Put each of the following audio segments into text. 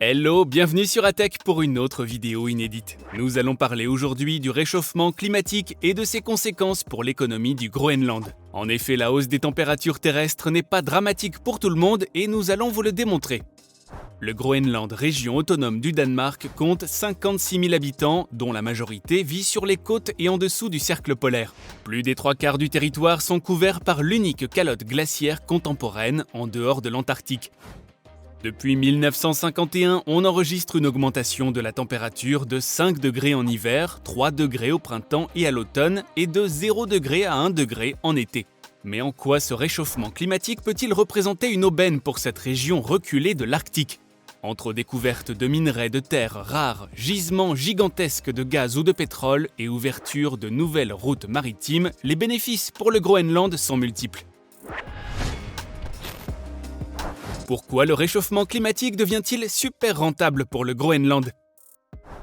Hello, bienvenue sur Atech pour une autre vidéo inédite. Nous allons parler aujourd'hui du réchauffement climatique et de ses conséquences pour l'économie du Groenland. En effet, la hausse des températures terrestres n'est pas dramatique pour tout le monde et nous allons vous le démontrer. Le Groenland, région autonome du Danemark, compte 56 000 habitants, dont la majorité vit sur les côtes et en dessous du cercle polaire. Plus des 3/4 du territoire sont couverts par l'unique calotte glaciaire contemporaine en dehors de l'Antarctique. Depuis 1951, on enregistre une augmentation de la température de 5 degrés en hiver, 3 degrés au printemps et à l'automne, et de 0 degré à 1 degré en été. Mais en quoi ce réchauffement climatique peut-il représenter une aubaine pour cette région reculée de l'Arctique ? Entre découvertes de minerais de terres rares, gisements gigantesques de gaz ou de pétrole et ouverture de nouvelles routes maritimes, les bénéfices pour le Groenland sont multiples. Pourquoi le réchauffement climatique devient-il super rentable pour le Groenland ?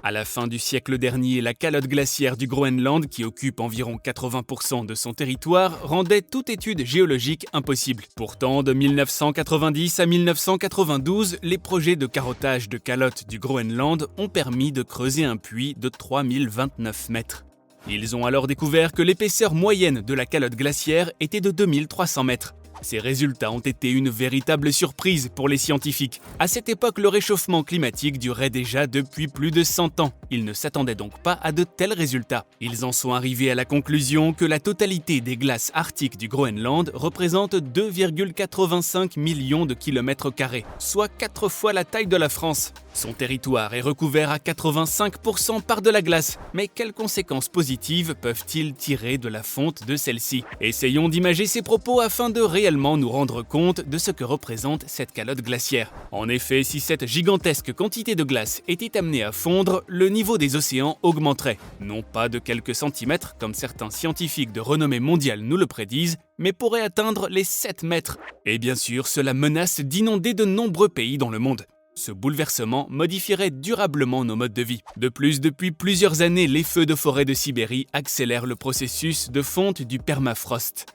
À la fin du siècle dernier, la calotte glaciaire du Groenland, qui occupe environ 80% de son territoire, rendait toute étude géologique impossible. Pourtant, de 1990 à 1992, les projets de carottage de calotte du Groenland ont permis de creuser un puits de 3029 mètres. Ils ont alors découvert que l'épaisseur moyenne de la calotte glaciaire était de 2300 mètres. Ces résultats ont été une véritable surprise pour les scientifiques. À cette époque, le réchauffement climatique durait déjà depuis plus de 100 ans. Ils ne s'attendaient donc pas à de tels résultats. Ils en sont arrivés à la conclusion que la totalité des glaces arctiques du Groenland représente 2,85 millions de kilomètres carrés, soit 4 fois la taille de la France. Son territoire est recouvert à 85% par de la glace. Mais quelles conséquences positives peuvent-ils tirer de la fonte de celle-ci ? Essayons d'imager ces propos afin de réellement nous rendre compte de ce que représente cette calotte glaciaire. En effet, si cette gigantesque quantité de glace était amenée à fondre, le niveau des océans augmenterait. Non pas de quelques centimètres, comme certains scientifiques de renommée mondiale nous le prédisent, mais pourrait atteindre les 7 mètres. Et bien sûr, cela menace d'inonder de nombreux pays dans le monde. Ce bouleversement modifierait durablement nos modes de vie. De plus, depuis plusieurs années, les feux de forêt de Sibérie accélèrent le processus de fonte du permafrost.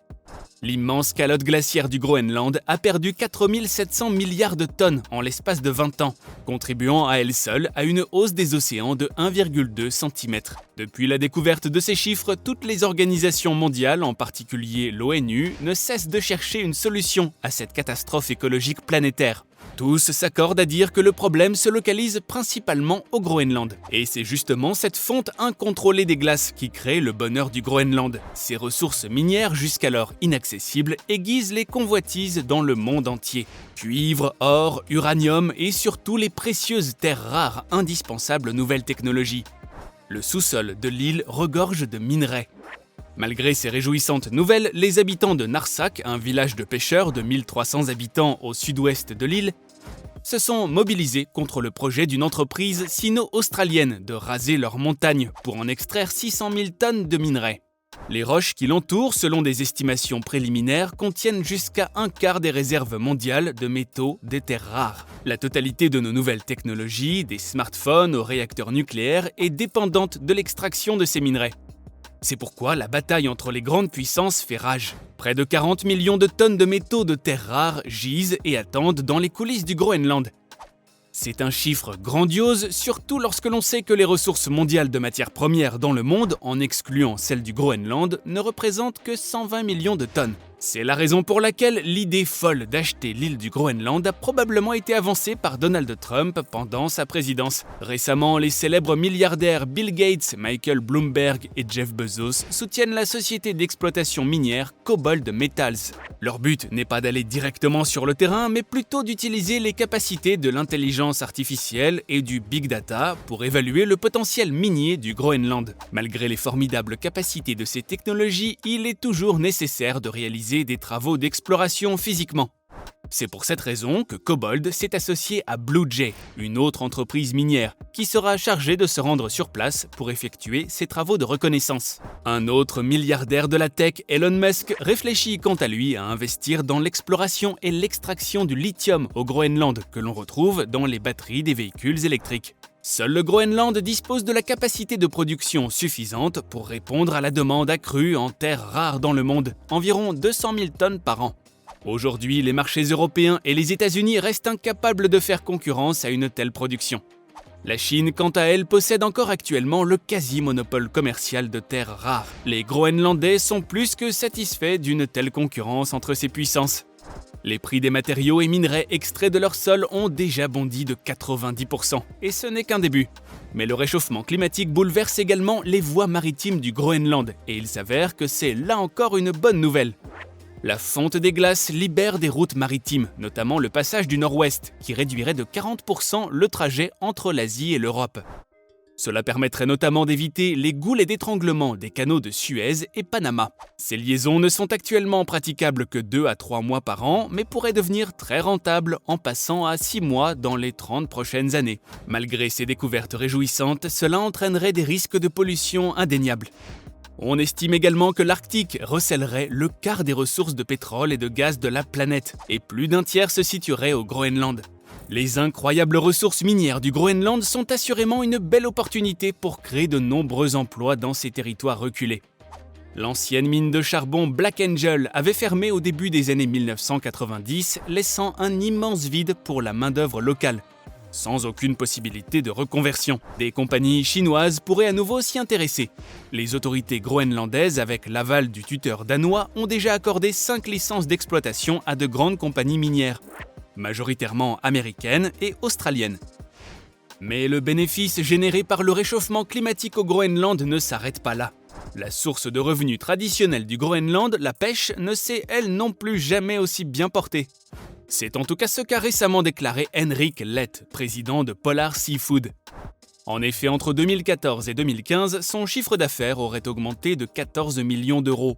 L'immense calotte glaciaire du Groenland a perdu 4700 milliards de tonnes en l'espace de 20 ans, contribuant à elle seule à une hausse des océans de 1,2 cm. Depuis la découverte de ces chiffres, toutes les organisations mondiales, en particulier l'ONU, ne cessent de chercher une solution à cette catastrophe écologique planétaire. Tous s'accordent à dire que le problème se localise principalement au Groenland. Et c'est justement cette fonte incontrôlée des glaces qui crée le bonheur du Groenland. Ces ressources minières, jusqu'alors inaccessibles, aiguisent les convoitises dans le monde entier. Cuivre, or, uranium et surtout les précieuses terres rares indispensables aux nouvelles technologies. Le sous-sol de l'île regorge de minerais. Malgré ces réjouissantes nouvelles, les habitants de Narsaq, un village de pêcheurs de 1300 habitants au sud-ouest de l'île, se sont mobilisés contre le projet d'une entreprise sino-australienne de raser leurs montagnes pour en extraire 600 000 tonnes de minerais. Les roches qui l'entourent, selon des estimations préliminaires, contiennent jusqu'à un quart des réserves mondiales de métaux des terres rares. La totalité de nos nouvelles technologies, des smartphones aux réacteurs nucléaires, est dépendante de l'extraction de ces minerais. C'est pourquoi la bataille entre les grandes puissances fait rage. Près de 40 millions de tonnes de métaux de terres rares gisent et attendent dans les coulisses du Groenland. C'est un chiffre grandiose, surtout lorsque l'on sait que les ressources mondiales de matières premières dans le monde, en excluant celles du Groenland, ne représentent que 120 millions de tonnes. C'est la raison pour laquelle l'idée folle d'acheter l'île du Groenland a probablement été avancée par Donald Trump pendant sa présidence. Récemment, les célèbres milliardaires Bill Gates, Michael Bloomberg et Jeff Bezos soutiennent la société d'exploitation minière Kobold Metals. Leur but n'est pas d'aller directement sur le terrain, mais plutôt d'utiliser les capacités de l'intelligence artificielle et du big data pour évaluer le potentiel minier du Groenland. Malgré les formidables capacités de ces technologies, il est toujours nécessaire de réaliser des travaux d'exploration physiquement. C'est pour cette raison que Kobold s'est associé à Blue Jay, une autre entreprise minière, qui sera chargée de se rendre sur place pour effectuer ses travaux de reconnaissance. Un autre milliardaire de la tech, Elon Musk, réfléchit quant à lui à investir dans l'exploration et l'extraction du lithium au Groenland, que l'on retrouve dans les batteries des véhicules électriques. Seul le Groenland dispose de la capacité de production suffisante pour répondre à la demande accrue en terres rares dans le monde, environ 200 000 tonnes par an. Aujourd'hui, les marchés européens et les États-Unis restent incapables de faire concurrence à une telle production. La Chine, quant à elle, possède encore actuellement le quasi-monopole commercial de terres rares. Les Groenlandais sont plus que satisfaits d'une telle concurrence entre ces puissances. Les prix des matériaux et minerais extraits de leur sol ont déjà bondi de 90%, et ce n'est qu'un début. Mais le réchauffement climatique bouleverse également les voies maritimes du Groenland, et il s'avère que c'est là encore une bonne nouvelle. La fonte des glaces libère des routes maritimes, notamment le passage du Nord-Ouest, qui réduirait de 40% le trajet entre l'Asie et l'Europe. Cela permettrait notamment d'éviter les goulets d'étranglement des canaux de Suez et Panama. Ces liaisons ne sont actuellement praticables que 2 à 3 mois par an, mais pourraient devenir très rentables en passant à 6 mois dans les 30 prochaines années. Malgré ces découvertes réjouissantes, cela entraînerait des risques de pollution indéniables. On estime également que l'Arctique recèlerait le quart des ressources de pétrole et de gaz de la planète, et plus d'un tiers se situerait au Groenland. Les incroyables ressources minières du Groenland sont assurément une belle opportunité pour créer de nombreux emplois dans ces territoires reculés. L'ancienne mine de charbon Black Angel avait fermé au début des années 1990, laissant un immense vide pour la main-d'œuvre locale. Sans aucune possibilité de reconversion, des compagnies chinoises pourraient à nouveau s'y intéresser. Les autorités groenlandaises, avec l'aval du tuteur danois, ont déjà accordé 5 licences d'exploitation à de grandes compagnies minières, majoritairement américaines et australiennes. Mais le bénéfice généré par le réchauffement climatique au Groenland ne s'arrête pas là. La source de revenus traditionnelle du Groenland, la pêche, ne s'est elle non plus jamais aussi bien portée. C'est en tout cas ce qu'a récemment déclaré Henrik Leth, président de Polar Seafood. En effet, entre 2014 et 2015, son chiffre d'affaires aurait augmenté de 14 millions d'euros.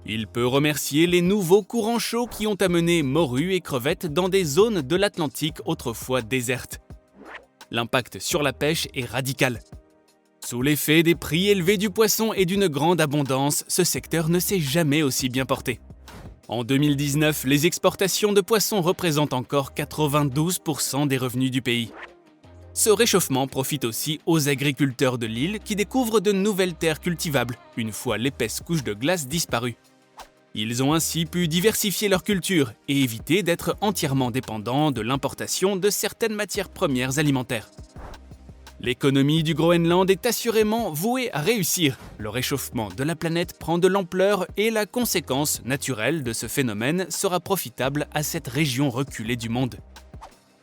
Il peut remercier les nouveaux courants chauds qui ont amené morues et crevettes dans des zones de l'Atlantique autrefois désertes. L'impact sur la pêche est radical. Sous l'effet des prix élevés du poisson et d'une grande abondance, ce secteur ne s'est jamais aussi bien porté. En 2019, les exportations de poissons représentent encore 92% des revenus du pays. Ce réchauffement profite aussi aux agriculteurs de l'île qui découvrent de nouvelles terres cultivables, une fois l'épaisse couche de glace disparue. Ils ont ainsi pu diversifier leur culture et éviter d'être entièrement dépendants de l'importation de certaines matières premières alimentaires. L'économie du Groenland est assurément vouée à réussir. Le réchauffement de la planète prend de l'ampleur et la conséquence naturelle de ce phénomène sera profitable à cette région reculée du monde.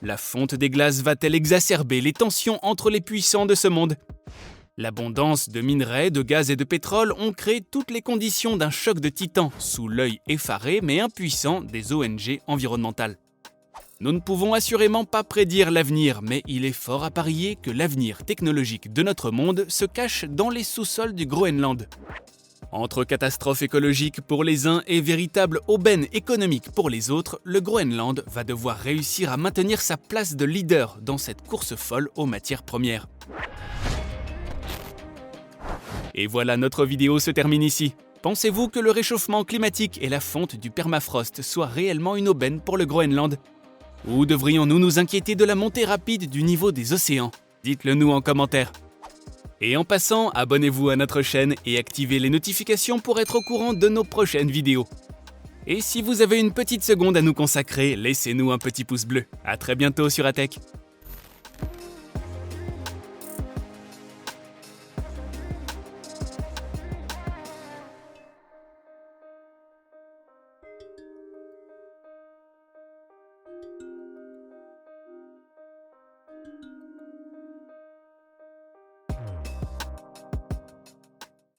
La fonte des glaces va-t-elle exacerber les tensions entre les puissants de ce monde ? L'abondance de minerais, de gaz et de pétrole ont créé toutes les conditions d'un choc de titans sous l'œil effaré mais impuissant des ONG environnementales. Nous ne pouvons assurément pas prédire l'avenir, mais il est fort à parier que l'avenir technologique de notre monde se cache dans les sous-sols du Groenland. Entre catastrophes écologiques pour les uns et véritable aubaine économique pour les autres, le Groenland va devoir réussir à maintenir sa place de leader dans cette course folle aux matières premières. Et voilà, notre vidéo se termine ici. Pensez-vous que le réchauffement climatique et la fonte du permafrost soient réellement une aubaine pour le Groenland ? Ou devrions-nous nous inquiéter de la montée rapide du niveau des océans ? Dites-le nous en commentaire. Et en passant, abonnez-vous à notre chaîne et activez les notifications pour être au courant de nos prochaines vidéos. Et si vous avez une petite seconde à nous consacrer, laissez-nous un petit pouce bleu. À très bientôt sur Atech.